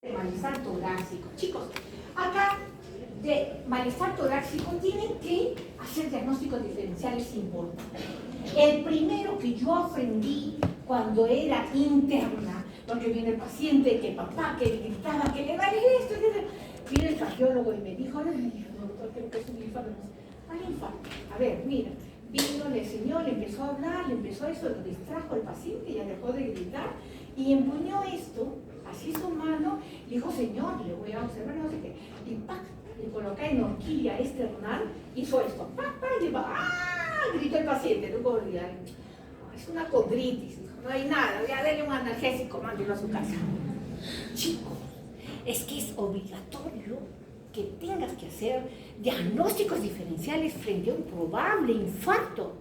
de malestar torácico. Chicos, acá de malestar torácico tienen que hacer diagnósticos diferenciales importantes. El primero que yo aprendí cuando era interna, porque viene el paciente, que papá, que gritaba, que le vale esto, viene el cardiólogo y me dijo, ay, doctor, creo que es un infarto. Al infarto. A ver, mira, vino, le enseñó, le empezó a hablar, le empezó eso, lo distrajo al paciente, ya dejó de gritar y empuñó esto, así su mano, y dijo, señor, le voy a observar, no sé qué, y ¡pac! Le coloqué en horquilla esternal, hizo esto, ¡pac! Y le va, ¡ah! Gritó el paciente, no puedo olvidar. Es una condritis, no hay nada, ya dele un analgésico, mándelo a su casa. Chicos, es que es obligatorio que tengas que hacer diagnósticos diferenciales frente a un probable infarto,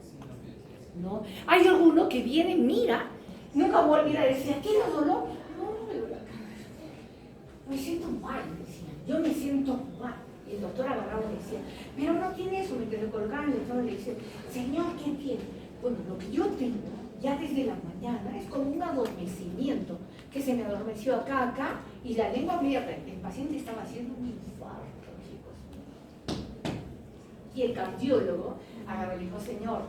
¿no? Hay alguno que viene, mira, nunca voy a olvidar, decía, ¿tiene dolor? No, me duele la cabeza. Me siento mal, decía, yo me siento mal. Y el doctor agarraba y decía, pero no tiene eso, mientras le colgaban el doctor le dice, señor, ¿qué tiene? Bueno, lo que yo tengo, ya desde la mañana, es como un adormecimiento, que se me adormeció acá, y la lengua media prendida. El paciente estaba haciendo un infarto, chicos. Y el cardiólogo agarró y dijo, señor,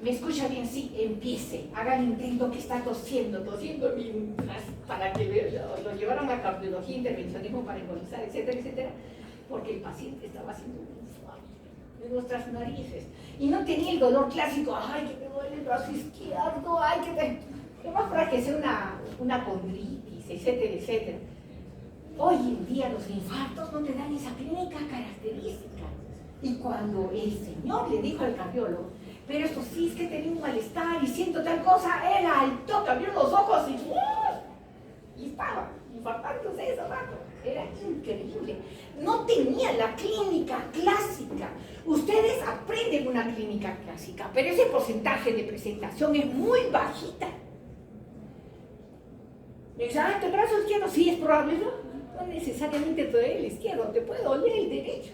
¿me escucha bien? Sí, empiece, haga el intento que está tosiendo para que lo llevaran a cardiología, intervencionismo para embolizar, etcétera, etcétera, porque el paciente estaba haciendo un infarto de nuestras narices. Y no tenía el dolor clásico, ay, que me duele el brazo izquierdo, ay, que más para que sea una condritis, etcétera, etcétera. Hoy en día los infartos no te dan esa clínica característica. Y cuando el señor le dijo al cardiólogo, pero esto sí es que tenía un malestar y siento tal cosa, él al toque abrió los ojos y estaba infartándose ese rato. Era increíble. No tenía la clínica clásica. Ustedes aprenden una clínica clásica, pero ese porcentaje de presentación es muy bajita. Me dice, ah, ¿tu brazo izquierdo? Sí, es probable, ¿no? No necesariamente te duele el izquierdo, te puede doler el derecho.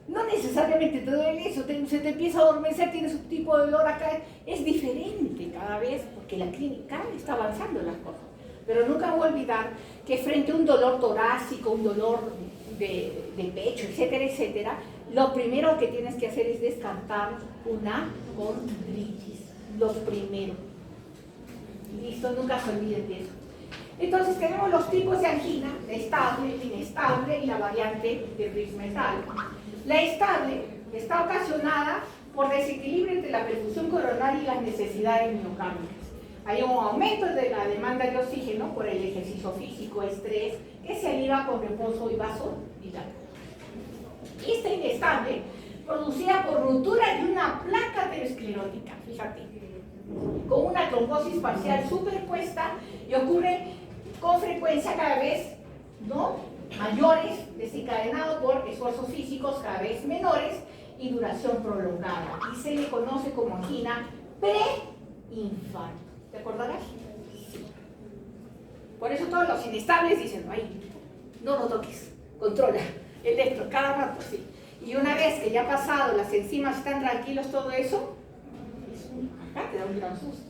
No necesariamente te duele eso, se te empieza a adormecer, tienes un tipo de dolor acá. Es diferente cada vez, porque la clínica está avanzando las cosas. Pero nunca voy a olvidar que frente a un dolor torácico, un dolor de pecho, etcétera, etcétera, lo primero que tienes que hacer es descartar una condritis. Lo primero. Listo, nunca se olviden de eso. Entonces tenemos los tipos de angina, la estable, la inestable y la variante de Riis-Metal. La estable está ocasionada por desequilibrio entre la perfusión coronaria y las necesidades miocárdicas. Hay un aumento de la demanda de oxígeno por el ejercicio físico, estrés, que se aliva con reposo y vasodilación. Esta inestable, producida por ruptura de una placa aterosclerótica, fíjate, con una trombosis parcial superpuesta y ocurre con frecuencia cada vez, ¿no?, mayores, desencadenado por esfuerzos físicos cada vez menores y duración prolongada. Y se le conoce como angina preinfarto. ¿Te acordarás? Sí. Por eso todos los inestables dicen, ay, no lo toques, controla, electro, cada rato, sí. Y una vez que ya ha pasado, las enzimas están tranquilos, todo eso, acá te da un gran susto.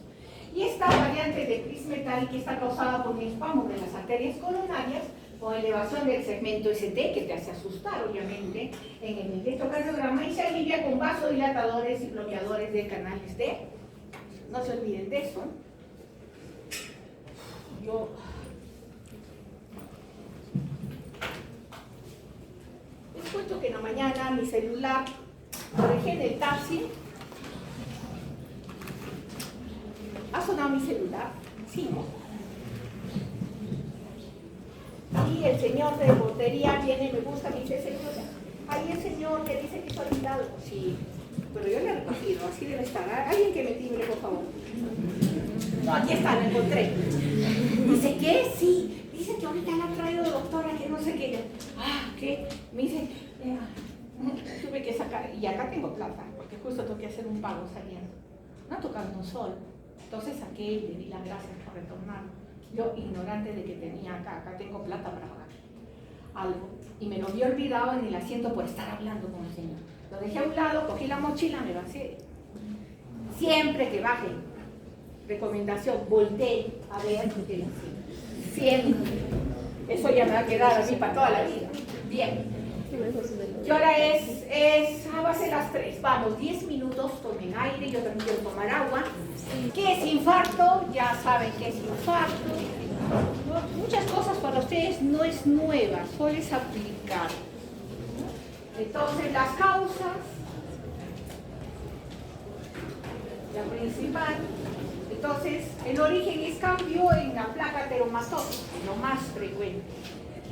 Y esta variante de Riis-Metal, que está causada por un espasmo de las arterias coronarias o elevación del segmento ST, que te hace asustar, obviamente, en el electrocardiograma, y se alivia con vasodilatadores y bloqueadores de canales D. No se olviden de eso. Les cuento que en la mañana mi celular, lo dejé en el taxi. ¿Ha sonado mi celular? Sí, ¿no? Y el señor de botería viene y me busca, me dice, señora, ahí el señor que dice que está olvidado. Sí, pero yo le he recogido, así debe estar. Alguien que me timbre, por favor. No, aquí está, lo encontré. Dice, ¿qué? Sí. Dice que ahorita la ha traído doctora, que no sé qué. Ah, ¿qué? Me dice, tuve que sacar, y acá tengo plata, porque justo tengo que hacer un pago saliendo. No ha tocado un sol. Entonces saqué y le di las gracias por retornar. Yo, ignorante de que tenía acá tengo plata para pagar algo. Y me lo había olvidado en el asiento por estar hablando con el señor. Lo dejé a un lado, cogí la mochila, me bajé. Siempre que baje, recomendación, volteé a ver qué hacía. Siempre. Eso ya me va a quedar a mí para toda la vida. Bien. Y ahora va a ser las 3. Vamos, 10 minutos, tomen aire, yo también quiero tomar agua. ¿Qué es infarto? Ya saben qué es infarto. Muchas cosas para ustedes no es nueva, solo es aplicar. Entonces, las causas, la principal, entonces, el origen es cambio en la placa ateromatosa, lo más frecuente.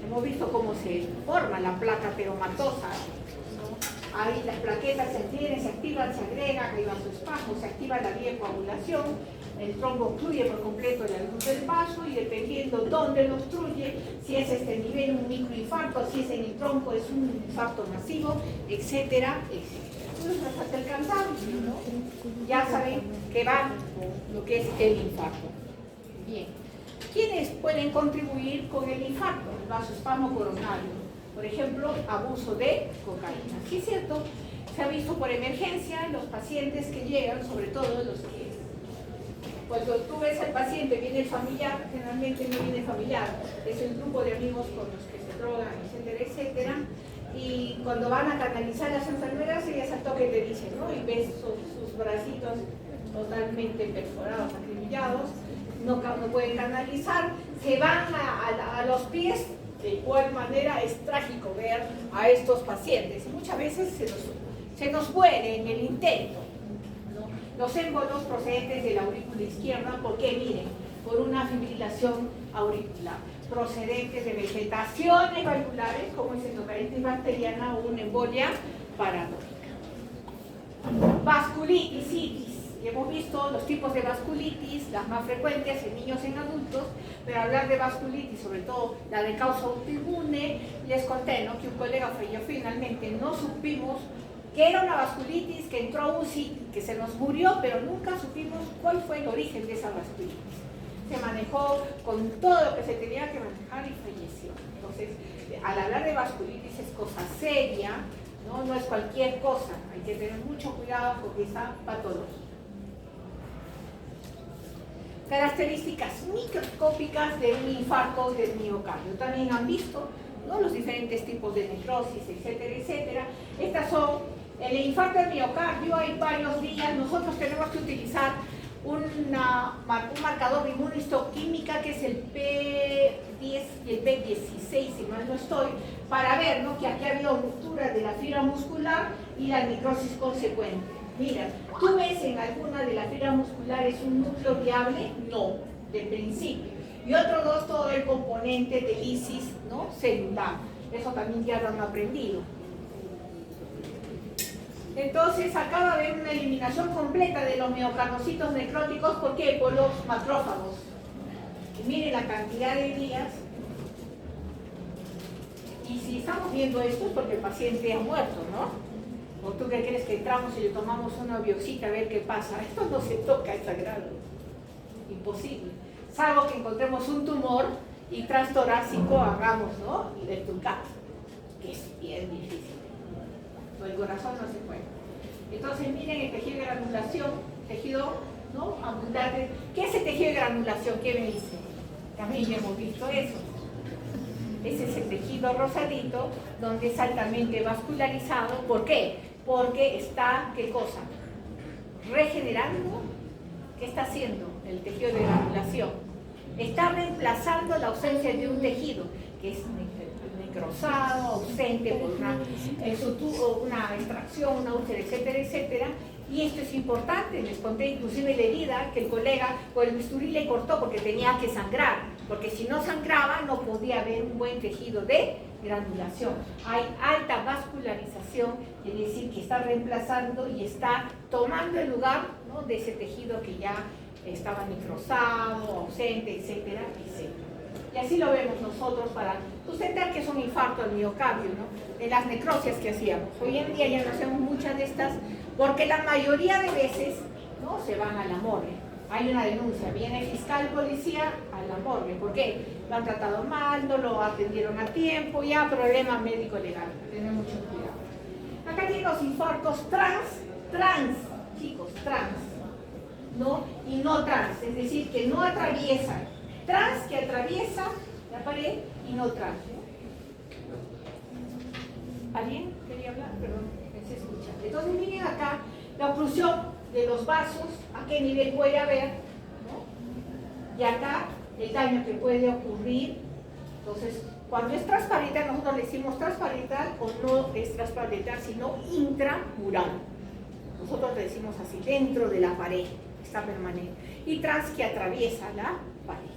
Hemos visto cómo se forma la placa ateromatosa, ¿no? Ahí las plaquetas se adhieren, se activan, se agregan, hay vasoespasmo, se activa la vía de coagulación, el trombo obstruye por completo la luz del vaso y dependiendo dónde lo obstruye, si es este nivel un microinfarto, si es en el tronco es un infarto masivo, etcétera, etcétera. Entonces, hasta el cansancio, ¿no? Ya saben que va lo que es el infarto. Bien. ¿Quiénes pueden contribuir con el infarto? El vasoespasmo coronario. Por ejemplo, abuso de cocaína. Sí es cierto, se ha visto por emergencia los pacientes que llegan, sobre todo los que... Cuando tú ves al paciente, viene el familiar, generalmente no viene el familiar, es el grupo de amigos con los que se drogan, etcétera, etcétera. Y cuando van a canalizar las enfermeras, ellas al toque te dicen, ¿no? Y ves sus bracitos totalmente perforados, acribillados, no pueden canalizar, se van a los pies, de igual manera es trágico ver a estos pacientes. Y muchas veces se nos muere en el intento, ¿no? Los émbolos procedentes de la aurícula izquierda, ¿por qué? Miren, por una fibrilación auricular, procedentes de vegetaciones valvulares, como es endocardititis bacteriana o una embolia paradójica. Vasculitis, citis. Y hemos visto los tipos de vasculitis, las más frecuentes en niños y en adultos, pero hablar de vasculitis, sobre todo la de causa autoinmune, les conté, ¿no?, que un colega falleció finalmente, no supimos que era una vasculitis, que entró a UCI, que se nos murió, pero nunca supimos cuál fue el origen de esa vasculitis. Se manejó con todo lo que se tenía que manejar y falleció. Entonces, al hablar de vasculitis es cosa seria, ¿no? No es cualquier cosa, hay que tener mucho cuidado porque está patológica. Características microscópicas de un infarto del miocardio. También han visto, ¿no?, los diferentes tipos de necrosis, etcétera, etcétera. Estas son el infarto del miocardio, hay varios días. Nosotros tenemos que utilizar un marcador de inmunohistoquímica que es el P10 y el P16, si mal no estoy, para ver, ¿no?, que aquí ha habido ruptura de la fibra muscular y la necrosis consecuente. Mira, ¿tú ves en alguna de las fibras musculares un núcleo viable? No, de principio. Y otro dos, todo el componente de lisis, ¿no?, celular. Eso también ya lo han aprendido. Entonces, acá va a haber una eliminación completa de los miocardiocitos necróticos. ¿Por qué? Por los macrófagos. Y miren la cantidad de días. Y si estamos viendo esto es porque el paciente ha muerto, ¿no? ¿O tú qué crees que entramos y le tomamos una biopsia a ver qué pasa? Esto no se toca, es sagrado. Imposible. Salvo que encontremos un tumor y transtorácico hagamos, ¿no?, el TUCAT, que es bien difícil. El corazón no se puede. Entonces miren el tejido de granulación, tejido, ¿no?, abundante. ¿Qué es el tejido de granulación? ¿Qué me dice? También ya hemos visto eso. Ese es el tejido rosadito, donde es altamente vascularizado. ¿Por qué? Porque está, ¿qué cosa? Regenerando. ¿Qué está haciendo el tejido de granulación? Está reemplazando la ausencia de un tejido, que es necrosado, ausente por una extracción, una úlcera, etcétera, etcétera. Y esto es importante, les conté inclusive la herida que el colega con el bisturí le cortó porque tenía que sangrar, porque si no sangraba no podía haber un buen tejido de granulación. Hay alta vascularización, quiere decir que está reemplazando y está tomando el lugar, ¿no?, de ese tejido que ya estaba necrosado, ausente, etcétera, etcétera. Y así lo vemos nosotros para sustentar que es un infarto al miocardio, ¿no?, de las necrosias que hacíamos. Hoy en día ya no hacemos muchas de estas porque la mayoría de veces, ¿no?, se van a la morgue. Hay una denuncia, viene el fiscal, policía a la morgue. ¿Por qué? Lo han tratado mal, no lo atendieron a tiempo, ya problema médico-legal. Tener mucho cuidado. Acá tienen los infartos trans, chicos, trans, ¿no?, y no trans, es decir, que no atraviesan. Trans, que atraviesa la pared, y no traje. ¿Alguien quería hablar? Perdón, se escucha. Entonces miren acá la oclusión de los vasos, a qué nivel puede haber, ¿no? Y acá el daño que puede ocurrir. Entonces, cuando es transparental, nosotros le decimos transparental o no es transparental, sino intramural. Nosotros le decimos así, dentro de la pared, está permanente. Y trans, que atraviesa la pared.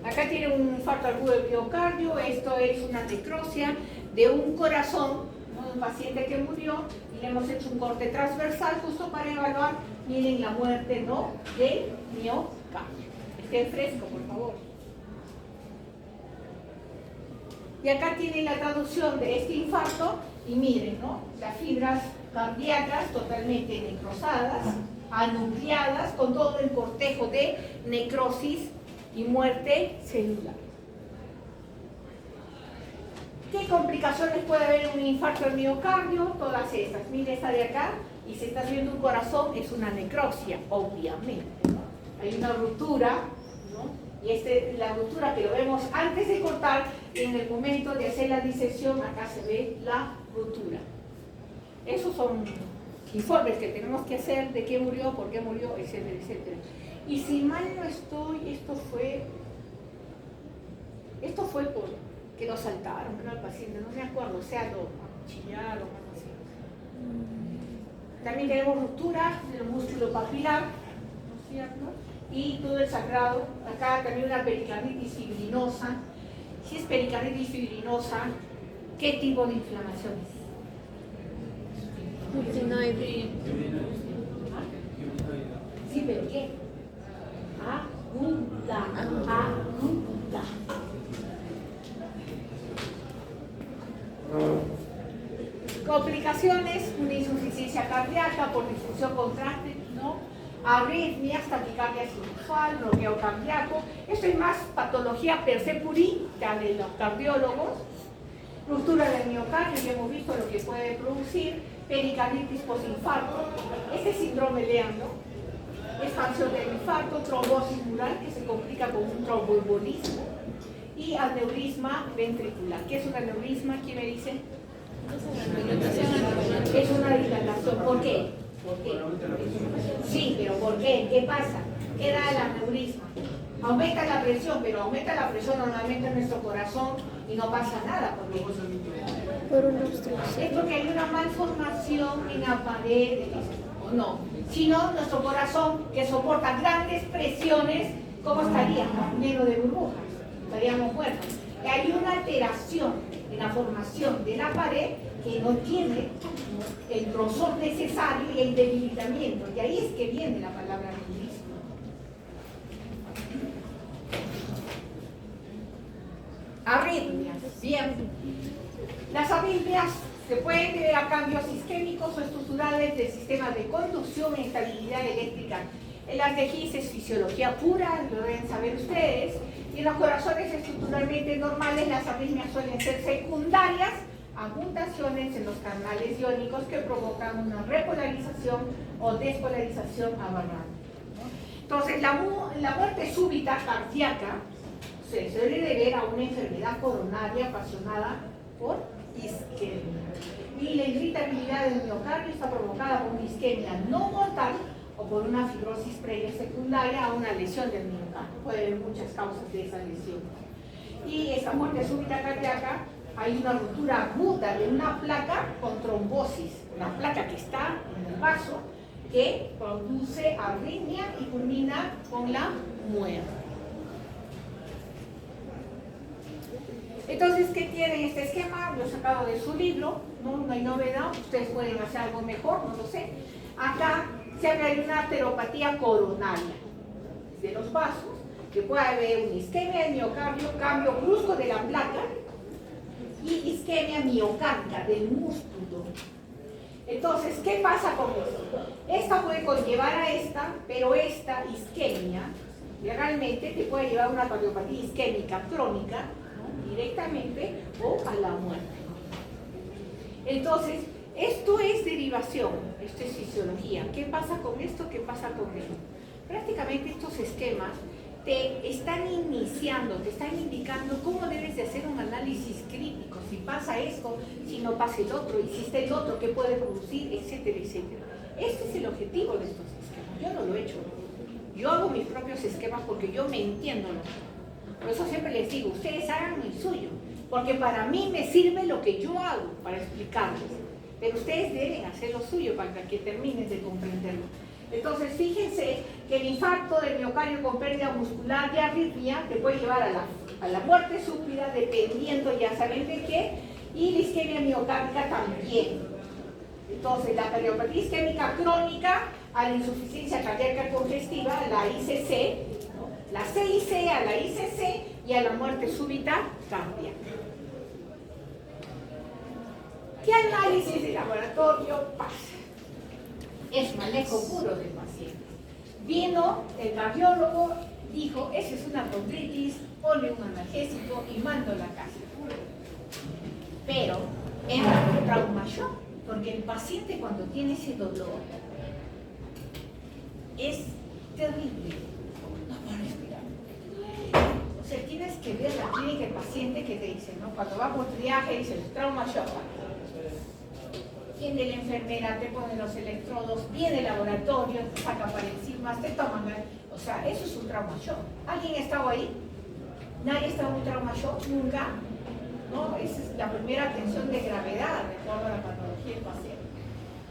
Acá tiene un infarto agudo del miocardio, esto es una necrosia de un corazón, ¿no? De un paciente que murió, y le hemos hecho un corte transversal justo para evaluar, miren la muerte, ¿no?, del miocardio. Esté fresco, por favor. Y acá tienen la traducción de este infarto, y miren, ¿no?, las fibras cardíacas totalmente necrosadas, anucleadas, con todo el cortejo de necrosis y muerte celular. ¿Qué complicaciones puede haber en un infarto del miocardio? Todas estas. Mire esta de acá, y si está viendo un corazón, es una necropsia, obviamente, ¿no? Hay una ruptura, ¿no? Y la ruptura que lo vemos antes de cortar, en el momento de hacer la disección, acá se ve la ruptura. Esos son informes que tenemos que hacer de qué murió, por qué murió, etcétera, etcétera. Y si mal no estoy, esto fue por que lo saltaron, creo, al paciente, no me acuerdo, o sea, lo acuchillaron o algo así. También tenemos ruptura del músculo papilar, ¿no es cierto? Y todo el sangrado. Acá también una pericarditis fibrinosa. Si es pericarditis fibrinosa, ¿qué tipo de inflamaciones? Sí, pero ¿qué? Aguda. Complicaciones, una insuficiencia cardíaca por disfunción contráctil, ¿no? Arritmias, taquicardia sinusal, bloqueo cardíaco. Esto es más patología per se purita de los cardiólogos. Ruptura del miocardio, ya hemos visto lo que puede producir. Pericarditis postinfarto, este síndrome leando, expansión del infarto, trombosis mural que se complica con un tromboembolismo, y aneurisma ventricular. ¿Qué es un aneurisma? ¿Quién me dice? Es una dilatación. ¿Por qué? ¿Por qué? Sí, pero ¿por qué? ¿Qué pasa? ¿Qué da el aneurisma? Aumenta la presión, pero aumenta la presión normalmente en nuestro corazón y no pasa nada. ¿Por qué? Por una obstrucción. Es porque hay una malformación en la pared del estómago. No, sino nuestro corazón, que soporta grandes presiones, ¿cómo estaría? Lleno de burbujas, estaríamos muertos. Y hay una alteración en la formación de la pared que no tiene el grosor necesario y el debilitamiento. Y ahí es que viene la palabra aneurisma. Arritmias, bien. Las arritmias se pueden deber a cambios isquémicos o estructurales del sistema de conducción e estabilidad eléctrica. En las DGIs es fisiología pura, lo deben saber ustedes, y en los corazones estructuralmente normales las arritmias suelen ser secundarias a mutaciones en los canales iónicos que provocan una repolarización o despolarización aberrante, ¿no? Entonces, la muerte súbita cardíaca se suele deber a una enfermedad coronaria ocasionada por isquemia. Y la irritabilidad del miocardio está provocada por una isquemia no mortal o por una fibrosis previa secundaria a una lesión del miocardio. Puede haber muchas causas de esa lesión. Y esa muerte súbita cardíaca, hay una ruptura aguda de una placa con trombosis, una placa que está en el vaso que produce arritmia y culmina con la muerte. Entonces, ¿qué tiene este esquema? Lo he sacado de su libro, no hay novedad, ustedes pueden hacer algo mejor, no lo sé. Acá se habla de una arteriopatía coronaria de los vasos, que puede haber una isquemia del miocardio, cambio brusco de la placa, y isquemia miocárdica del músculo. Entonces, ¿qué pasa con esto? Esta puede conllevar a esta, pero esta isquemia realmente te puede llevar a una cardiopatía isquémica crónica, ¿no?, directamente, o a la muerte. Entonces, esto es derivación, esto es fisiología. ¿Qué pasa con esto? ¿Qué pasa con esto? Prácticamente estos esquemas te están iniciando, te están indicando cómo debes de hacer un análisis crítico, si pasa esto, si no pasa el otro, y si está el otro, qué puede producir, etcétera, etcétera. Este es el objetivo de estos esquemas. Yo no lo he hecho. Yo hago mis propios esquemas porque yo me entiendo. Por eso siempre les digo, ustedes hagan el suyo, porque para mí me sirve lo que yo hago para explicarles. Pero ustedes deben hacer lo suyo para que terminen de comprenderlo. Entonces, fíjense que el infarto del miocardio con pérdida muscular de arritmia te puede llevar a la muerte súbita, dependiendo, ya saben de qué, y la isquemia miocárdica también. Entonces, la cardiopatía isquémica crónica a la insuficiencia cardíaca congestiva, la ICC, ¿no? La CIC a la ICC y a la muerte súbita cardíaca. ¿Qué análisis de laboratorio pasa? Es manejo puro del paciente. Vino el cardiólogo, dijo, esa es una condritis, pone un analgésico y mando a la casa. Pero entra un trauma shock, porque el paciente cuando tiene ese dolor es terrible, no puede respirar. O sea, tienes que ver la clínica del paciente que te dice, ¿no? Cuando va por triaje, dice trauma shock. Viene la enfermera, te pone los electrodos, viene el laboratorio, te saca para encima, te toman. O sea, eso es un trauma shock. ¿Alguien ha estado ahí? ¿Nadie ha estado en un trauma shock? ¿Nunca? ¿No? Esa es la primera atención de gravedad de acuerdo a la patología del paciente.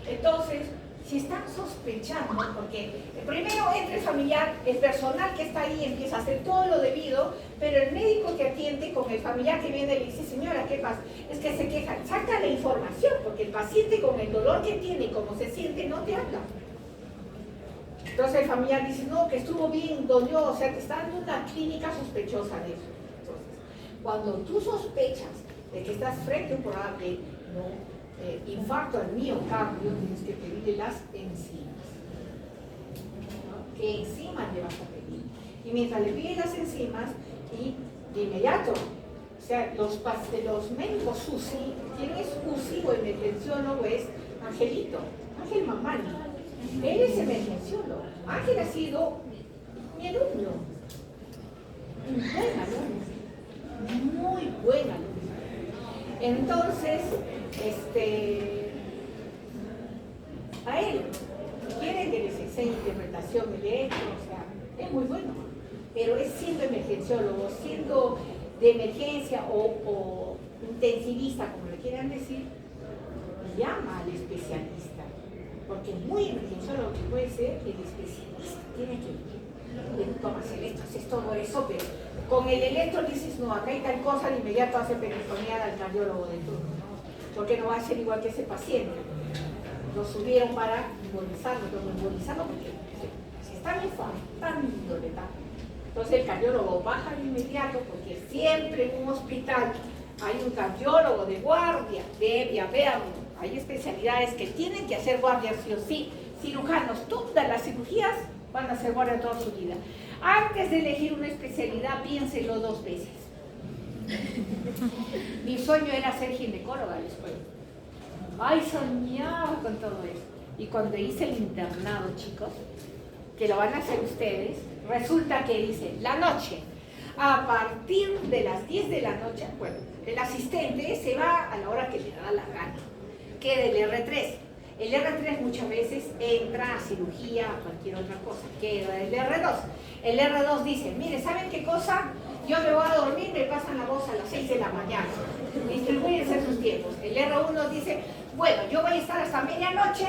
Entonces, si están sospechando, porque primero entra el familiar, el personal que está ahí empieza a hacer todo lo debido, pero el médico que atiende con el familiar que viene le dice, señora, ¿qué pasa? Es que se queja, saca la información, porque el paciente con el dolor que tiene y cómo se siente no te habla. Entonces el familiar dice, no, que estuvo bien, dolió, o sea, te está dando una clínica sospechosa de eso. Entonces, cuando tú sospechas de que estás frente a un probable infarto al miocardio, tienes que pedirle las enzimas. ¿No? ¿Qué enzimas le vas a pedir? Y mientras le pides las enzimas, y de inmediato, o sea, los médicos UCI, ¿quién es UCI o emergenciólogo? Es Angelito, Ángel Mamani. Él es emergenciólogo. Ángel ha sido mi alumno. Un buen alumno. Muy buen alumno. Entonces, a él quieren que les enseñe interpretación electro, o sea, es muy bueno, pero es siendo emergenciólogo, siendo de emergencia o intensivista, como le quieran decir, llama al especialista, porque muy emergenciólogo que puede ser el especialista, tiene que ir, tomas electro, haces todo eso, pero con el electro dices, no, acá hay tal cosa, de inmediato hace peritoneal al cardiólogo de turno, ¿no? Porque no va a ser igual que ese paciente. Lo subieron para embolizarlo, pero embolizarlo porque se están infartándole tanto. Entonces el cardiólogo baja de inmediato, porque siempre en un hospital hay un cardiólogo de guardia, debe haberlo. Hay especialidades que tienen que hacer guardia sí o sí. Cirujanos, todas las cirugías van a hacer guardia toda su vida. Antes de elegir una especialidad, piénselo 2 veces. Mi sueño era ser ginecóloga después. Ay, soñaba con todo eso. Y cuando hice el internado, chicos, que lo van a hacer ustedes, resulta que dice, la noche, a partir de las 10 de la noche, bueno, el asistente se va a la hora que le da la gana. Queda el R3. El R3 muchas veces entra a cirugía, a cualquier otra cosa. Queda el R2. El R2 dice, mire, ¿saben qué cosa? Yo me voy a dormir, me pasan la voz a las 6 de la mañana. Distribúyense sus tiempos. El R1 dice, bueno, yo voy a estar hasta medianoche,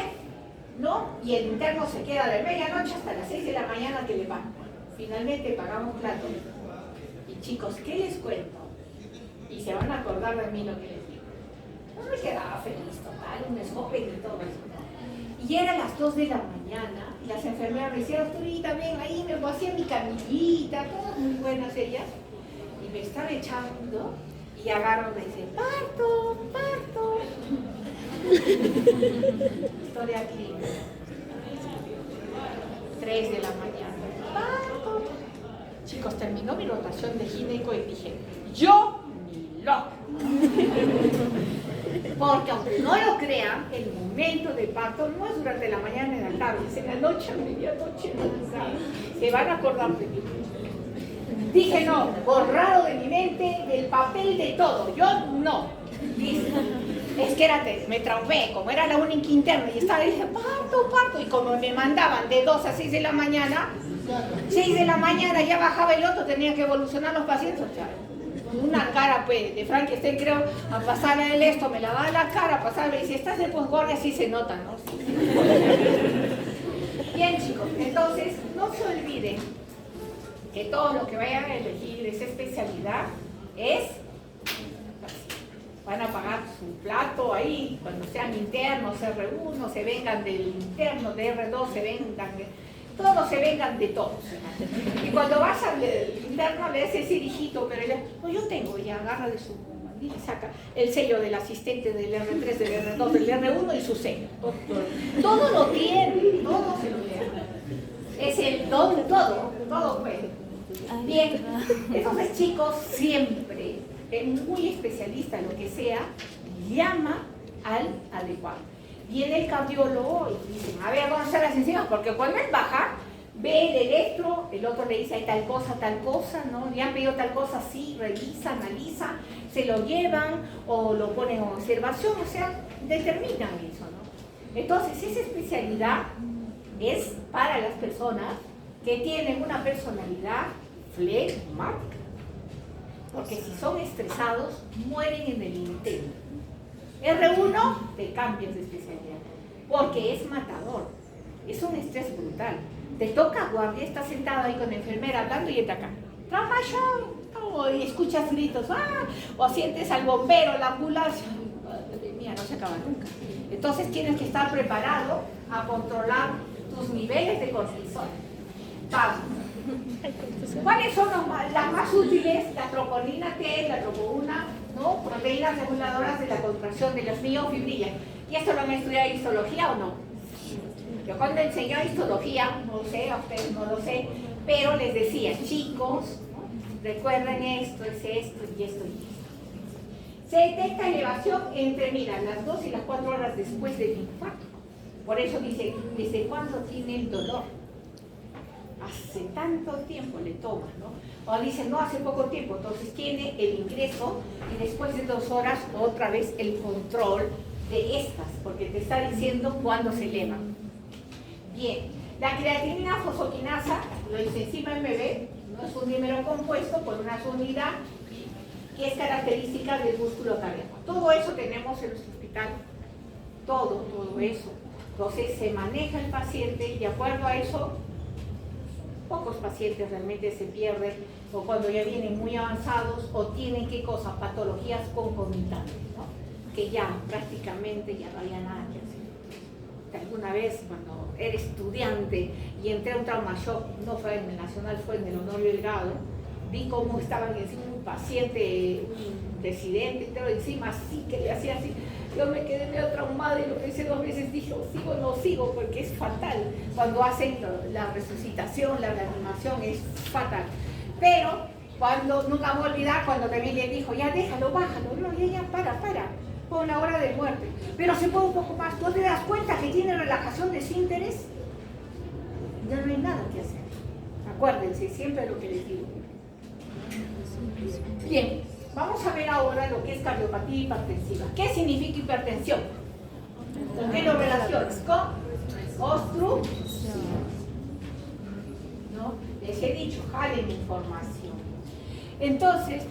¿no? Y el interno se queda de medianoche hasta las 6 de la mañana que le pagan. Finalmente pagamos plato. Y chicos, ¿qué les cuento? Y se van a acordar de mí lo que les digo. No me quedaba feliz, total, un escope y todo eso. Y era las 2 de la mañana, y las enfermeras me decían, Arturita, ven ahí, me hacía mi camillita, todas muy buenas ellas. Y me estaba echando, y agarro y me dice, parto, parto. Historia clínica. 3 de la mañana. Parto. Chicos, terminó mi rotación de gineco y dije, yo ni loco. Porque aunque no lo crean, el momento de parto no es durante la mañana ni en la tarde, es en la noche, a medianoche, se van a acordar de mí. Dije no, borrado de mi mente, del papel, de todo. Yo no. Dice, es que me traumé, como era la única interna y estaba, dije, parto. Y como me mandaban de 2 a 6 de la mañana, 6 de la mañana ya bajaba el otro, tenía que evolucionar los pacientes. O sea, una cara pues, de Frankenstein, creo, a pasarle el esto, me lavaba la cara, pasarle, y si estás de posguardia sí se nota, ¿no? Sí. Bien, chicos, entonces no se olviden que todo lo que vayan a elegir esa especialidad es, van a pagar su plato ahí, cuando sean internos, R1, se vengan del interno, de R2, se vengan todos se vengan de todos. Y cuando vas al interno le haces ese hijito, pero ella, no, yo tengo, y agarra de su y saca el sello del asistente del R3, del R2, del R1 y su sello. Todo lo tiene, todo se lo tiene. Es el don, todo puede. Bien, entonces chicos, siempre, muy especialista en lo que sea, llama al adecuado. Viene el cardiólogo y dice, a ver, vamos a hacer las enzimas, porque cuando él baja, ve el electro, el otro le dice, hay tal cosa, ¿no? Le han pedido tal cosa, sí, revisa, analiza, se lo llevan o lo ponen en observación, o sea, determinan eso, ¿no? Entonces, esa especialidad es para las personas que tienen una personalidad flegmática, porque si son estresados, mueren en el intento. R1, te cambias de especialidad, porque es matador, es un estrés brutal. Te toca guardia, estás sentado ahí con la enfermera hablando y entra acá. ¡Trabajo! Y escuchas gritos, ¡ah! O sientes al bombero, la ambulancia. Madre mía, no se acaba nunca. Entonces tienes que estar preparado a controlar tus niveles de cortisol. Vamos. ¿Cuáles son las más útiles? La troponina T, la tropo-1, ¿no? Proteínas reguladoras de la contracción de las miofibrillas. ¿Y esto lo han estudiado en histología o no? Yo cuando enseñó histología, no sé, a ustedes no lo sé, pero les decía, chicos, recuerden esto, es esto y esto y esto. Se detecta elevación entre, mira, las 2 y las 4 horas después del infarto. Por eso dice, ¿desde cuándo tiene el dolor? Hace tanto tiempo le toma, ¿no? O dicen, no, hace poco tiempo, entonces tiene el ingreso y después de 2 horas otra vez el control de estas, porque te está diciendo cuándo se elevan. Bien, la creatinina fosfoquinasa, lo enzima MB, no es un dímero compuesto por una unidad que es característica del músculo cardíaco. Todo eso tenemos en nuestro hospital, todo eso. Entonces se maneja el paciente y de acuerdo a eso, pocos pacientes realmente se pierden o cuando ya vienen muy avanzados o tienen, ¿qué cosa? Patologías concomitantes, ¿no? Que ya prácticamente ya no había nada que hacer. Alguna vez cuando era estudiante y entré a un trauma shock, no fue en el Nacional, fue en el Honorio Delgado, vi cómo estaban encima un paciente, un residente, pero encima así, que le hacía así. Yo me quedé medio traumada y lo pensé 2 veces, dije, sigo o no sigo, porque es fatal. Cuando hacen la resucitación, la reanimación, es fatal. Pero cuando, nunca me voy a olvidar, cuando también le dijo, ya déjalo, bájalo, no, ya, para, por la hora de muerte. Pero se puede un poco más, ¿tú te das cuenta que tiene relajación de esfínteres? Ya no hay nada que hacer. Acuérdense, siempre lo que les digo. Bien, vamos a ver ahora lo que es cardiopatía hipertensiva. ¿Qué significa hipertensión? ¿Con qué lo relacionas? Con obstrucción. ¿No? Les he dicho, jalen información. Entonces,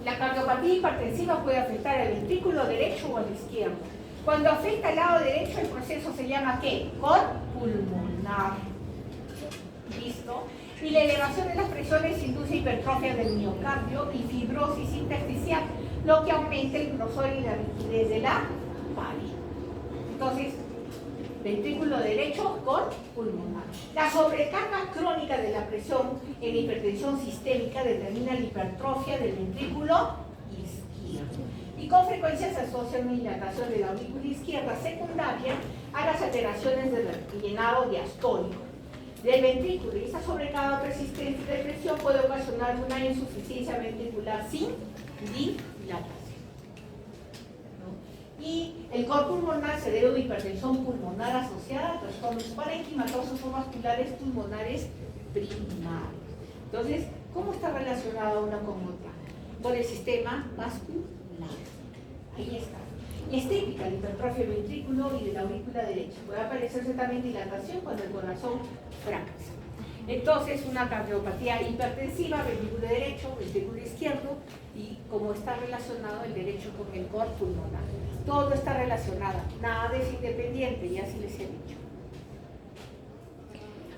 la cardiopatía hipertensiva puede afectar al ventrículo derecho o al izquierdo. Cuando afecta al lado derecho, el proceso se llama ¿qué? Pulmonar. ¿Listo? Y la elevación de las presiones induce hipertrofia del miocardio y fibrosis intersticial, lo que aumenta el grosor y la rigidez de la pared. Entonces, ventrículo derecho con pulmonar. La sobrecarga crónica de la presión en hipertensión sistémica determina la hipertrofia del ventrículo izquierdo. Y con frecuencia se asocia una dilatación de la aurícula izquierda secundaria a las alteraciones del llenado diastólico del ventrículo. Y esta sobrecarga persistente de presión puede ocasionar una insuficiencia ventricular sin dilatación. Y el cor pulmonar se debe a una hipertensión pulmonar asociada a trastornos parenquimatosos o vasculares pulmonares primarios. Entonces, ¿Cómo está relacionada una con otra? Por el sistema vascular. Ahí está. Y es típica la hipertrofia del ventrículo y de la aurícula derecha. Puede aparecerse también dilatación cuando el corazón fracasa. Entonces, una cardiopatía hipertensiva, ventrículo derecho, ventrículo izquierdo, y como está relacionado el derecho con el cor pulmonar. Todo está relacionado, nada es independiente, ya sí les he dicho.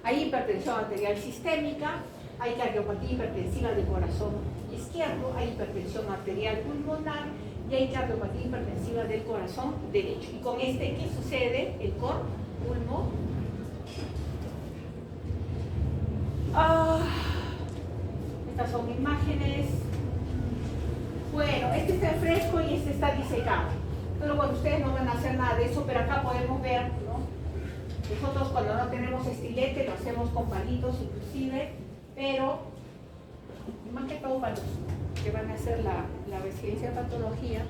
Hay hipertensión arterial sistémica, hay cardiopatía hipertensiva del corazón izquierdo, hay hipertensión arterial pulmonar y hay cardiopatía hipertensiva del corazón derecho. Y con este, ¿qué sucede? El cor pulmonar. Estas son imágenes. Bueno, este está fresco y este está disecado. Pero bueno, ustedes no van a hacer nada de eso, pero acá podemos ver, ¿no? Nosotros cuando no tenemos estilete lo hacemos con palitos inclusive, pero más que todo para los que van a hacer la residencia de patología.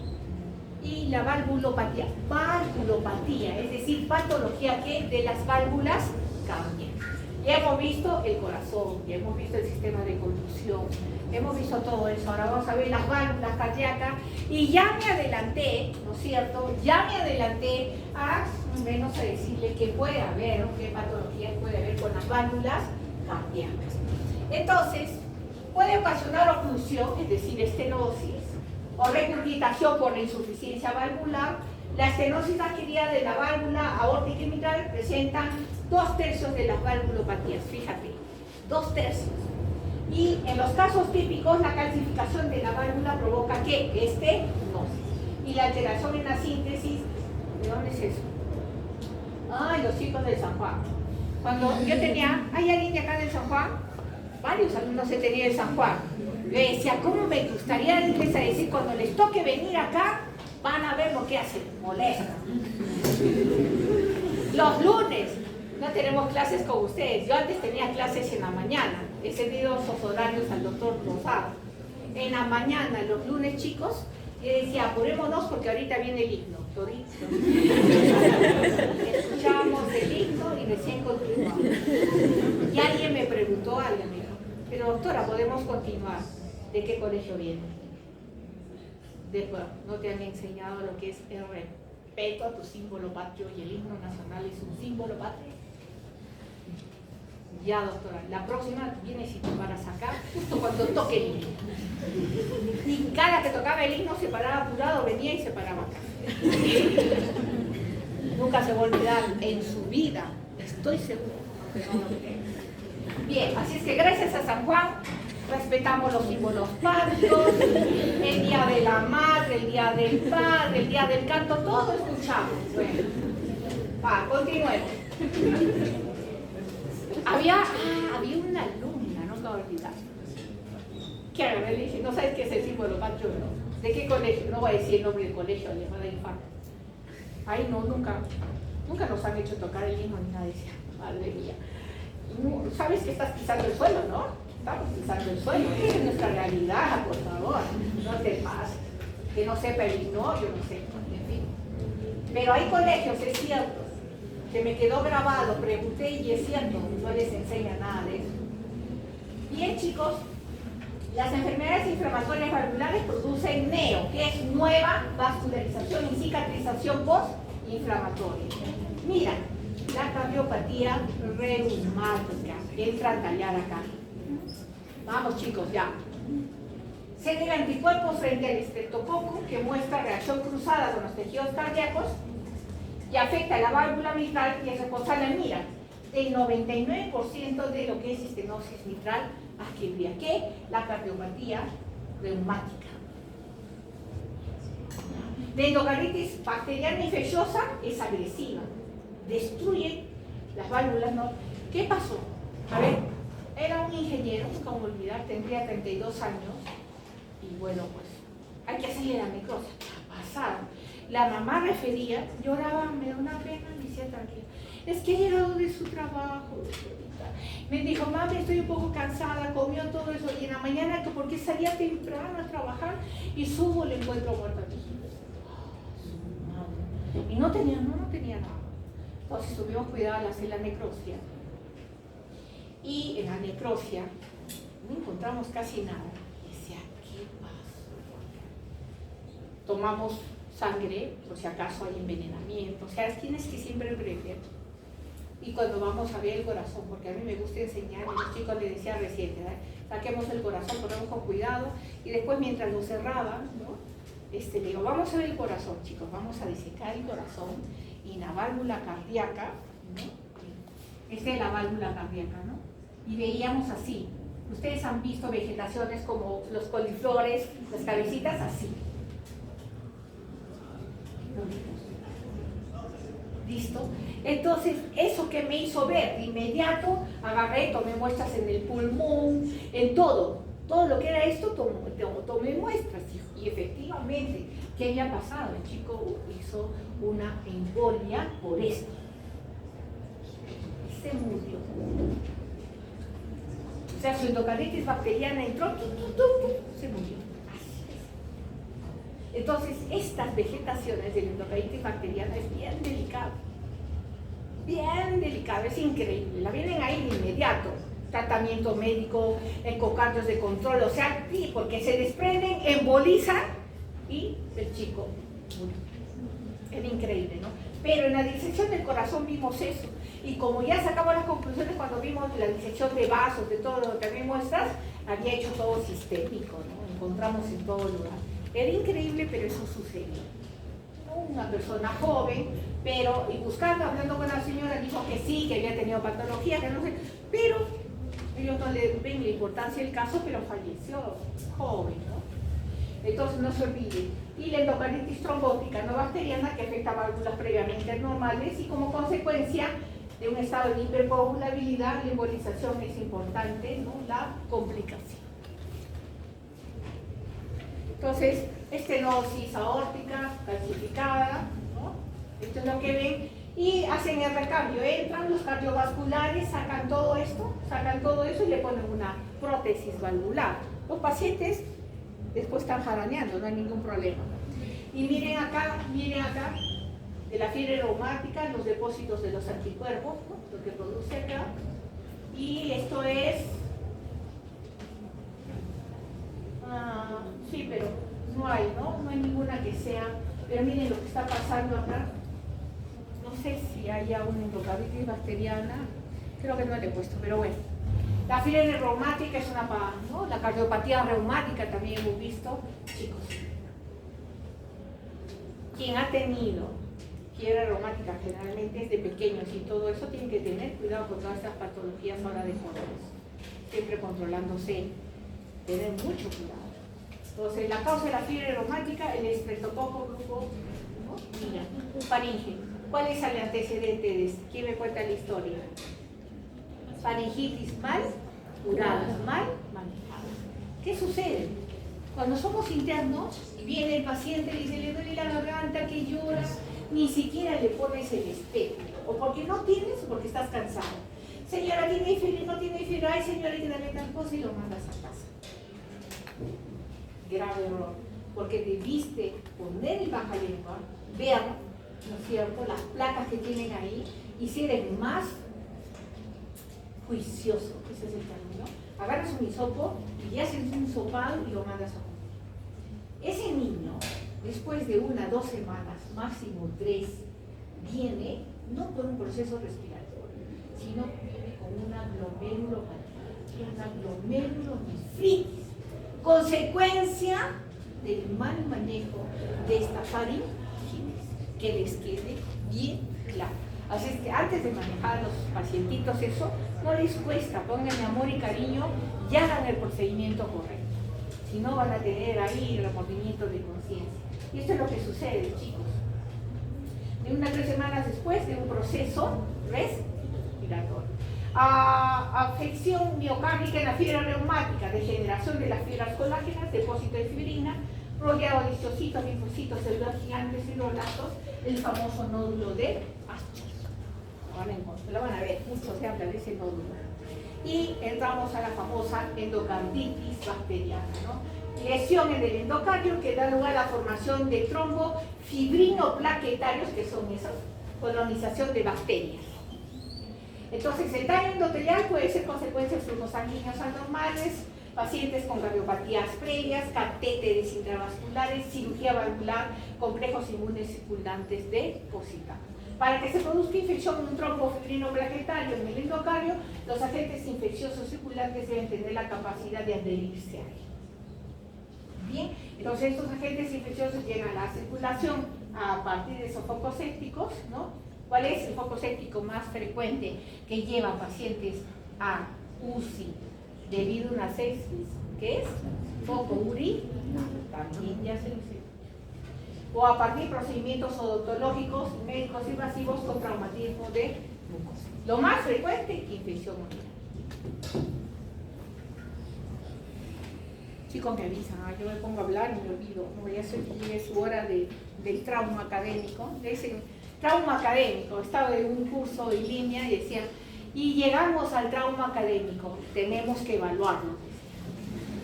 Y la valvulopatía, es decir, patología que de las válvulas cambia. Ya hemos visto el corazón, ya hemos visto el sistema de conducción, hemos visto todo eso. Ahora vamos a ver las válvulas cardíacas y ya me adelanté, ¿no es cierto? Ya me adelanté a menos a decirle que puede haber, ¿no? ¿Qué patología puede haber con las válvulas cardíacas? Entonces, puede ocasionar oclusión, es decir, estenosis, o regurgitación por la insuficiencia valvular. La estenosis adquirida de la válvula aórtica y mitral presentan 2/3 de las valvulopatías, fíjate, 2/3. Y en los casos típicos, la calcificación de la válvula provoca ¿qué? Estenosis. Y la alteración en la síntesis, ¿de dónde es eso? Los chicos del San Juan. Cuando yo tenía, ¿hay alguien de acá del San Juan? Varios alumnos se tenían del San Juan. Yo decía, ¿cómo me gustaría irles a decir cuando les toque venir acá? Van a ver lo que hacen, molestan. Los lunes no tenemos clases con ustedes. Yo antes tenía clases en la mañana. He cedido esos horarios al doctor Rosado. En la mañana, los lunes, chicos, yo decía, apurémonos porque ahorita viene el himno. Escuchábamos el himno y recién continuamos. Y alguien me preguntó algo, me dijo, pero doctora, ¿podemos continuar? ¿De qué colegio viene? Después, ¿no te han enseñado lo que es el respeto a tu símbolo patrio y el himno nacional es un símbolo patrio? Ya, doctora, la próxima vienes y te van a sacar justo cuando toque el himno. Y cada que tocaba el himno se paraba apurado, venía y se paraba acá. Nunca se va a olvidar en su vida, estoy seguro. Bien, así es que gracias a San Juan respetamos los símbolos patrios, el día de la madre, el día del padre, el día del canto, todo escuchamos. Bueno, continuemos. Había una alumna, no me voy a olvidar, que me dije, ¿no sabes qué es el símbolo patrio? No? ¿De qué colegio? No voy a decir el nombre del colegio, le va a dar infarto. Ay, no, nunca nos han hecho tocar el himno ni nada. Decía, madre mía. No, sabes que estás pisando el suelo, ¿no? Estamos pisando el suelo, esa es nuestra realidad, por favor, no te pases. Que no sepa el himno, yo no sé, en fin. Pero hay colegios, es cierto, que me quedó grabado, pregunté y es cierto, no les enseña nada de eso. Bien, chicos, las enfermedades inflamatorias valvulares producen NEO, que es nueva vascularización y cicatrización post-inflamatoria. Mira, la cardiopatía reumática, entra a tallar acá. Vamos, chicos, ya. Se genera anticuerpos frente al estreptococo que muestra reacción cruzada con los tejidos cardíacos y afecta a la válvula mitral y es responsable, mira, del 99% de lo que es estenosis mitral adquirida, que la cardiopatía reumática. La endocarditis bacteriana infecciosa es agresiva, destruye las válvulas, ¿no? ¿Qué pasó? A ver, era un ingeniero, nunca me voy a olvidar, tendría 32 años, y bueno, pues, hay que hacerle la necrosis. Pasaron. La mamá refería, lloraba, me da una pena, me decía tranquila. Es que ha llegado de su trabajo, doctorita. Me dijo, mami, estoy un poco cansada, comió todo eso, y en la mañana, que porque salía temprano a trabajar, y subo, le encuentro muerta. Y no tenía nada. Entonces tuvimos cuidado al hacer la necropsia. Y en la necropsia no encontramos casi nada. Decía, ¿qué pasó? Tomamos sangre, por si acaso hay envenenamiento. O sea, tienes que siempre prever. Y cuando vamos a ver el corazón, porque a mí me gusta enseñar, a los chicos les decía recién, ¿verdad? Saquemos el corazón, ponemos con cuidado, y después mientras lo cerraban, ¿no? Le digo, vamos a ver el corazón, chicos, vamos a disecar el corazón y la válvula cardíaca, ¿no? Esta es la válvula cardíaca, ¿no? Y veíamos así. Ustedes han visto vegetaciones como los coliflores, las cabecitas así. ¿Listo? Entonces, eso que me hizo ver, de inmediato agarré, tomé muestras en el pulmón, en todo lo que era esto, tomé muestras y efectivamente, ¿qué había pasado? El chico hizo una embolia por esto. Se murió. O sea, su endocarditis bacteriana entró, se murió. Entonces, estas vegetaciones de la endocarditis bacteriana es bien delicado, es increíble, la vienen ahí de inmediato, tratamiento médico, ecocardios de control, o sea, sí, porque se desprenden, embolizan y el chico murió. Era increíble, ¿no? Pero en la disección del corazón vimos eso, y como ya sacamos las conclusiones cuando vimos la disección de vasos, de todo lo que había muestras, había hecho todo sistémico, ¿no? Encontramos en todo lugar. Era increíble, pero eso sucedió. Una persona joven, pero, y buscando, hablando con la señora, dijo que sí, que había tenido patología, que no sé, pero ellos no le ven la importancia del caso, pero falleció joven, ¿no? Entonces no se olvide. Y la endocarditis trombótica no bacteriana, que afecta válvulas previamente normales, y como consecuencia de un estado de hipercoagulabilidad, la embolización es importante, ¿no? La complicación. Entonces, estenosis aórtica calcificada, ¿no? Esto es lo que ven, y hacen el recambio, entran los cardiovasculares, sacan todo eso y le ponen una prótesis valvular. Los pacientes después están jaraneando, no hay ningún problema. Y miren acá, de la fiebre reumática, los depósitos de los anticuerpos, ¿no? Lo que produce acá, y esto es... sí, pero no hay ninguna que sea, pero miren lo que está pasando acá, no sé si haya una endocarditis bacteriana, creo que no le he puesto, pero bueno. La fiebre reumática es una, ¿no? La cardiopatía reumática también hemos visto, chicos. Quien ha tenido fiebre reumática generalmente es de pequeños y todo eso tiene que tener cuidado con todas estas patologías ahora de jóvenes, siempre controlándose, tener mucho cuidado. Entonces, la causa de la fiebre reumática, el estreptococo grupo, ¿no? Mira, faringe. ¿Cuál es el antecedente de esto? ¿Quién me cuenta la historia? Faringitis mal curada, mal manejada. ¿Qué sucede? Cuando somos internos, viene el paciente y dice, le duele la garganta, que llora, ni siquiera le pones el estético, o porque no tienes o porque estás cansado. Señora, ¿tiene fiebre? No tiene fiebre. Ay, señora, hay que darle tal cosa y lo mandas a casa. Grave error, porque debiste poner el baja lengua, ver, ¿no es cierto?, las placas que tienen ahí, y si eres más juicioso, ese es el término, agarras un hisopo y haces un sopado y lo mandas a comer. Ese niño, después de 1 a 2 semanas, máximo 3, viene no por un proceso respiratorio, sino viene con una glomerulonefritis, consecuencia del mal manejo de esta faringitis, que les quede bien claro. Así es que antes de manejar a los pacientitos eso, no les cuesta, pónganle amor y cariño y hagan el procedimiento correcto. Si no, van a tener ahí remordimiento de conciencia. Y esto es lo que sucede, chicos. De 1 a 3 semanas después de un proceso respiratorio. Afección miocárdica en la fibra reumática, degeneración de las fibras colágenas, depósito de fibrina, rodeado de histocitos, linfocitos, células gigantes y fibroblastos, el famoso nódulo de Ashcroft. Lo van a ver, mucho se habla de ese nódulo. Y entramos a la famosa endocarditis bacteriana, ¿no? Lesión en el endocardio que da lugar a la formación de trombofibrinopplaquetarios, que son esas, colonización de bacterias. Entonces, el daño endotelial puede ser consecuencia de flujos sanguíneos anormales, pacientes con cardiopatías previas, catéteres intravasculares, cirugía valvular, complejos inmunes circundantes de POSITA. Para que se produzca infección en un trombo fibrino plaquetario en el endocardio, los agentes infecciosos circulantes deben tener la capacidad de adherirse a él. Bien, entonces estos agentes infecciosos llegan a la circulación a partir de esos focos sépticos, ¿no? ¿Cuál es el foco séptico más frecuente que lleva pacientes a UCI debido a una sepsis? ¿Qué es? Foco urinario, también ya se lo sé. O a partir de procedimientos odontológicos, médicos invasivos con traumatismo de mucosa. Lo más frecuente, infección urinaria. Chicos me avisan, yo me pongo a hablar y me olvido, no ya sé que llegue su hora del trauma académico. Ese trauma académico, estaba en un curso en línea y decía, y llegamos al trauma académico, tenemos que evaluarlo.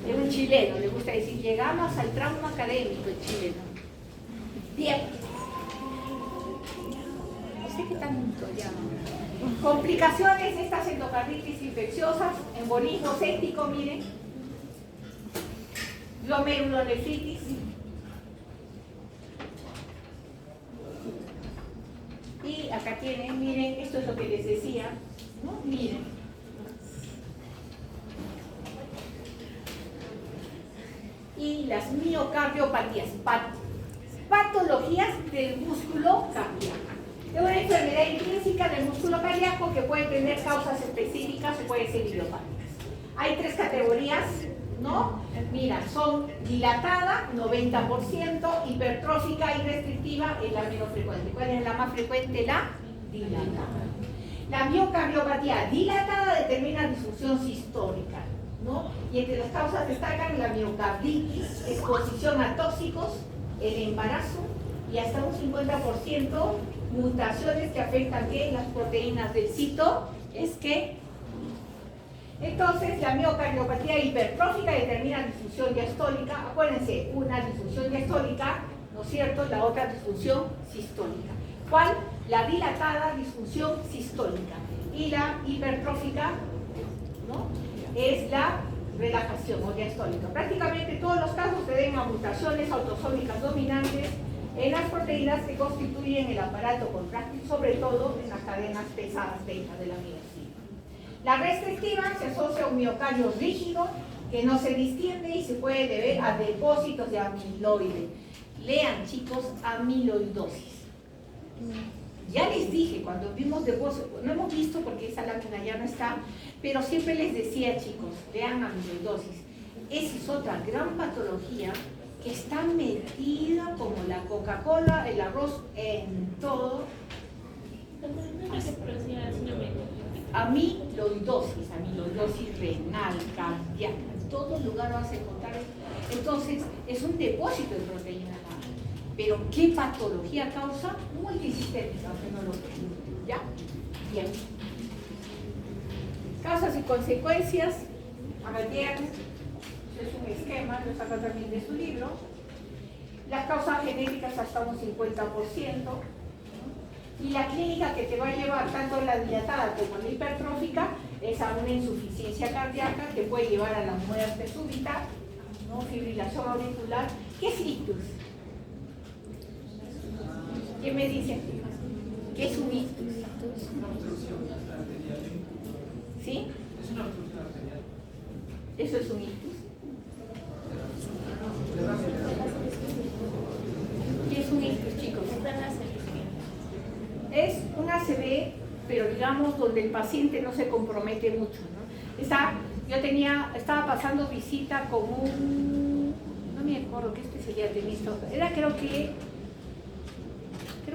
Es un chileno, le gusta decir, llegamos al trauma académico, el chileno. Bien. No sé qué tanto ya. Complicaciones de estas endocarditis infecciosas, embolismo séptico, miren. Glomerulonefritis. Y acá tienen, miren, esto es lo que les decía, ¿no? Miren. Y las miocardiopatías, patologías del músculo cardíaco. Es una enfermedad intrínseca del músculo cardíaco que puede tener causas específicas o puede ser idiopáticas. Hay tres categorías, ¿no? Mira, son dilatada, 90%, hipertrófica y restrictiva es la menos frecuente. ¿Cuál es la más frecuente? La dilatada. La miocardiopatía dilatada determina disfunción sistólica, ¿no? Y entre las causas destacan la miocarditis, exposición a tóxicos, el embarazo y hasta un 50% mutaciones que afectan las proteínas del cito. Es que entonces la miocardiopatía hipertrófica determina disfunción diastólica. Acuérdense, una disfunción diastólica, ¿no es cierto? La otra disfunción sistólica. ¿Cuál? La dilatada disfunción sistólica. Y la hipertrófica, ¿no? Es la relajación o diastólica. Prácticamente todos los casos se deben a mutaciones autosómicas dominantes en las proteínas que constituyen el aparato contráctil, sobre todo en las cadenas pesadas beta de la miosina. La restrictiva se asocia a un miocardio rígido que no se distiende y se puede deber a depósitos de amiloide. Lean, chicos, amiloidosis. Ya les dije, cuando vimos depósitos, no hemos visto porque esa lámina ya no está, pero siempre les decía, chicos, lean amiloidosis. Esa es otra gran patología que está metida como la Coca-Cola, el arroz, en todo. Amiloidosis renal, cardíaca, en todo lugar vas a encontrar. Entonces, es un depósito de proteína. Pero, ¿qué patología causa? Multisistémica, que no lo tengo. ¿Ya? Bien. Causas y consecuencias. Ayer es un esquema, lo saca también de su libro. Las causas genéticas hasta un 50%. Y la clínica que te va a llevar tanto la dilatada como la hipertrófica es a una insuficiencia cardíaca que puede llevar a la muerte súbita, ¿no? Fibrilación auricular. ¿Qué es ictus? ¿Qué me dicen? ¿Qué es un ictus? ¿Sí? Eso es un ictus. ¿Qué es un ictus, chicos? Es un ACV, pero digamos donde el paciente no se compromete mucho, ¿no? Estaba pasando visita con no me acuerdo qué especialidad tenía esto, era creo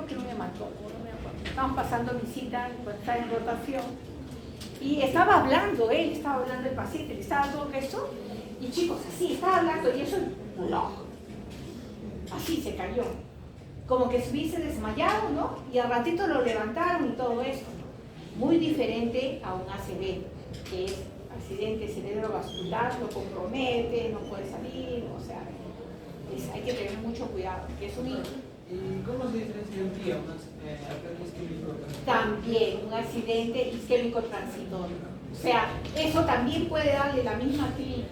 que no me mató, no me acuerdo. Estaban pasando visita cuando estaba en rotación y estaba hablando el paciente, le estaba todo esto y chicos, así, estaba hablando y eso, no, así se cayó. Como que se hubiese desmayado, ¿no? Y al ratito lo levantaron y todo eso, ¿no? Muy diferente a un ACV, que es accidente cerebrovascular, lo compromete, no puede salir, o sea, hay que tener mucho cuidado, que es un ictus. ¿Y cómo se diferencia un día un isquémico? También un accidente isquémico transitorio. O sea, eso también puede darle la misma clínica.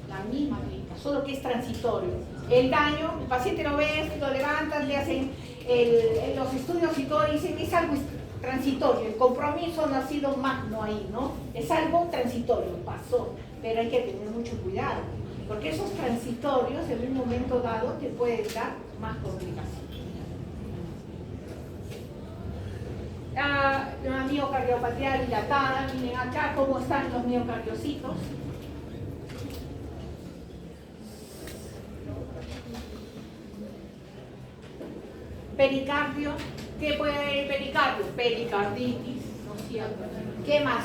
la misma clínica, solo que es transitorio. El daño, el paciente lo ves, lo levantan, le hacen los estudios y todo, y dicen, es algo transitorio, el compromiso no ha sido magno ahí, ¿no? Es algo transitorio, pasó, pero hay que tener mucho cuidado, porque esos transitorios en un momento dado te pueden dar más complicaciones. La miocardiopatía dilatada, miren acá cómo están los miocardiocitos. Pericardio, ¿qué puede haber en pericardio? Pericarditis, ¿no es cierto? ¿Qué más?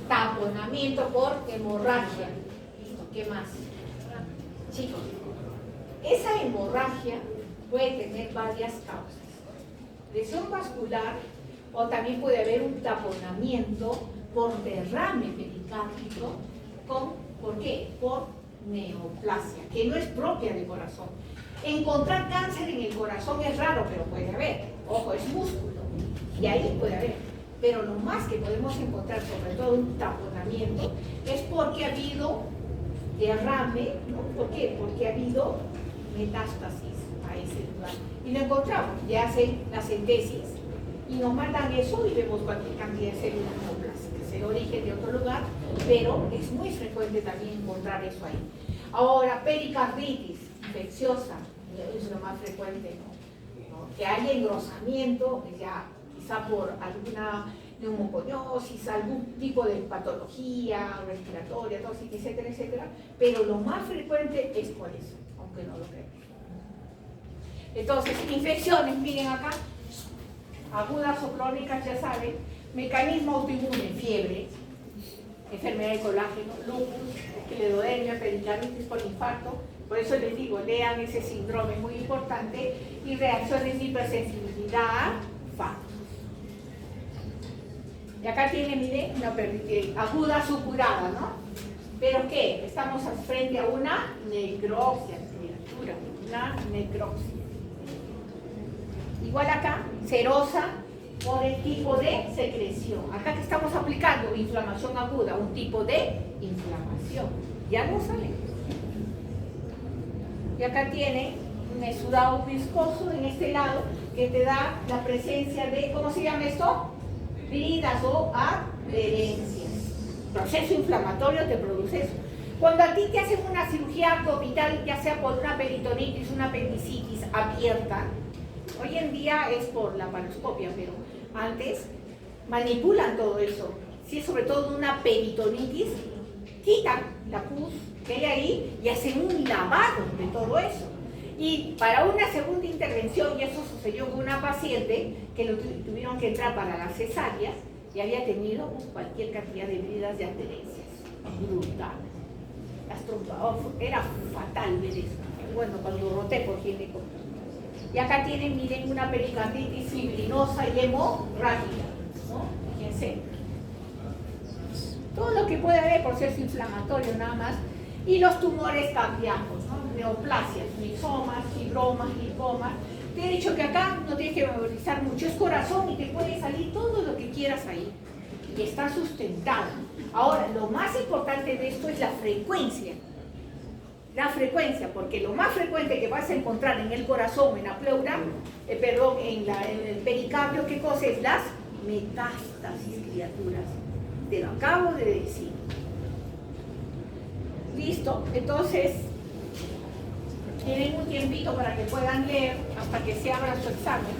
Taponamiento por hemorragia. ¿Listo? ¿Qué más? Chicos, esa hemorragia puede tener varias causas. Lesión vascular, o también puede haber un taponamiento por derrame pericárdico ¿por qué? Por neoplasia, que no es propia del corazón. Encontrar cáncer en el corazón es raro, pero puede haber. Ojo, es músculo, y ahí puede haber. Pero lo más que podemos encontrar, sobre todo un taponamiento, es porque ha habido derrame, ¿no? ¿Por qué? Porque ha habido metástasis a ese lugar. Y lo encontramos, ya hacen las entesis y nos mandan eso y vemos cualquier cantidad de células neoplásicas, el origen de otro lugar, pero es muy frecuente también encontrar eso ahí. Ahora, pericarditis infecciosa, es lo más frecuente, ¿no? Que haya engrosamiento, ya quizá por alguna neumoconiosis, algún tipo de patología respiratoria, tóxica, etcétera, etcétera, pero lo más frecuente es por eso, aunque no lo crean. Entonces, infecciones, miren acá, agudas o crónicas, ya saben, mecanismo autoinmune, fiebre, enfermedad de colágeno, lupus, esclerodermia, pericarditis por infarto. Por eso les digo, lean ese síndrome muy importante, y reacciones de hipersensibilidad, factos. Y acá tienen, miren, aguda supurada, ¿no? ¿Pero qué? Estamos frente a una necropsia, criatura, una necropsia. Igual acá, serosa por el tipo de secreción. Acá que estamos aplicando inflamación aguda, un tipo de inflamación. Ya no sale. Y acá tiene un exudado viscoso en este lado que te da la presencia de, ¿cómo se llama esto? Bridas o adherencias. Proceso inflamatorio te produce eso. Cuando a ti te hacen una cirugía abdominal, ya sea por una peritonitis, una apendicitis abierta, hoy en día es por la laparoscopia, pero antes manipulan todo eso. Si es sobre todo una peritonitis, quitan la pus que hay ahí y hacen un lavado de todo eso. Y para una segunda intervención, y eso sucedió con una paciente que tuvieron que entrar para la cesárea y había tenido cualquier cantidad de heridas de adherencias. Brutal. Era fatal ver eso. Bueno, cuando roté por gineco. Y acá tienen, miren, una pericarditis fibrinosa y hemorrágica, ¿no? Fíjense. Todo lo que puede haber proceso inflamatorio nada más. Y los tumores cardíacos, ¿no? Neoplasias, misomas, fibromas, linfomas. Te he dicho que acá no tienes que memorizar mucho, es corazón y te puede salir todo lo que quieras ahí. Y está sustentado. Ahora, lo más importante de esto es la frecuencia. La frecuencia, porque lo más frecuente que vas a encontrar en el corazón, en la pleura, en el pericardio, ¿qué cosa es? Las metástasis, criaturas. Te lo acabo de decir. Listo, entonces tienen un tiempito para que puedan leer hasta que se abra su examen.